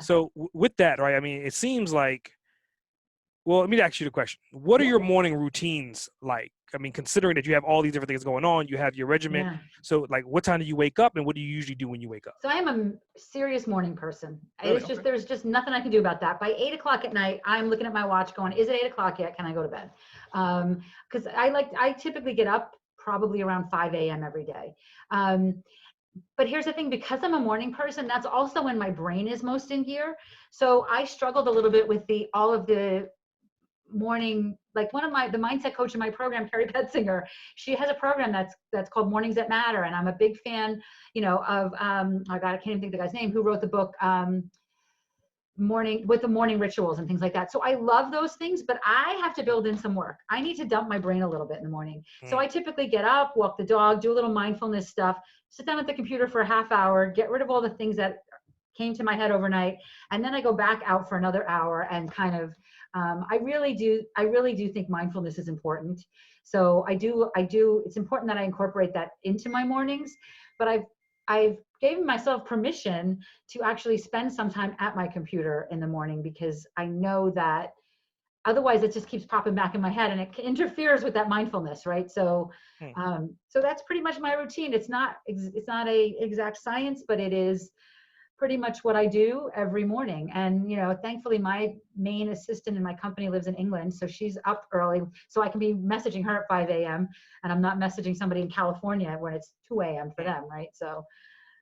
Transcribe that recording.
So with that, right, I mean, it seems like, well, let me ask you the question. What are your morning routines like? I mean, considering that you have all these different things going on, you have your regiment. Yeah. So like, what time do you wake up and what do you usually do when you wake up? So I am a serious morning person. Really? It's just, Okay. there's just nothing I can do about that. By 8 o'clock at night, I'm looking at my watch going, is it 8 o'clock yet? Can I go to bed? Cause I typically get up probably around 5 a.m. every day. But here's the thing, because I'm a morning person, that's also when my brain is most in gear. So I struggled a little bit with all of the morning, like the mindset coach in my program, Carrie Petzinger, she has a program that's called Mornings That Matter. And I'm a big fan, of, oh God, I can't even think of the guy's name, who wrote the book, morning with the morning rituals and things like that. So I love those things, but I have to build in some work. I need to dump my brain a little bit in the morning. So I typically get up, walk the dog, do a little mindfulness stuff, sit down at the computer for a half hour, get rid of all the things that came to my head overnight. And then I go back out for another hour and kind of, I really do think mindfulness is important. So it's important that I incorporate that into my mornings, but I've given myself permission to actually spend some time at my computer in the morning, because I know that otherwise it just keeps popping back in my head and it interferes with that mindfulness, right? So, so that's pretty much my routine. It's not a exact science, but it is pretty much what I do every morning. And, thankfully my main assistant in my company lives in England. So she's up early, so I can be messaging her at 5 a.m. and I'm not messaging somebody in California when it's 2 a.m. for them. Right. So,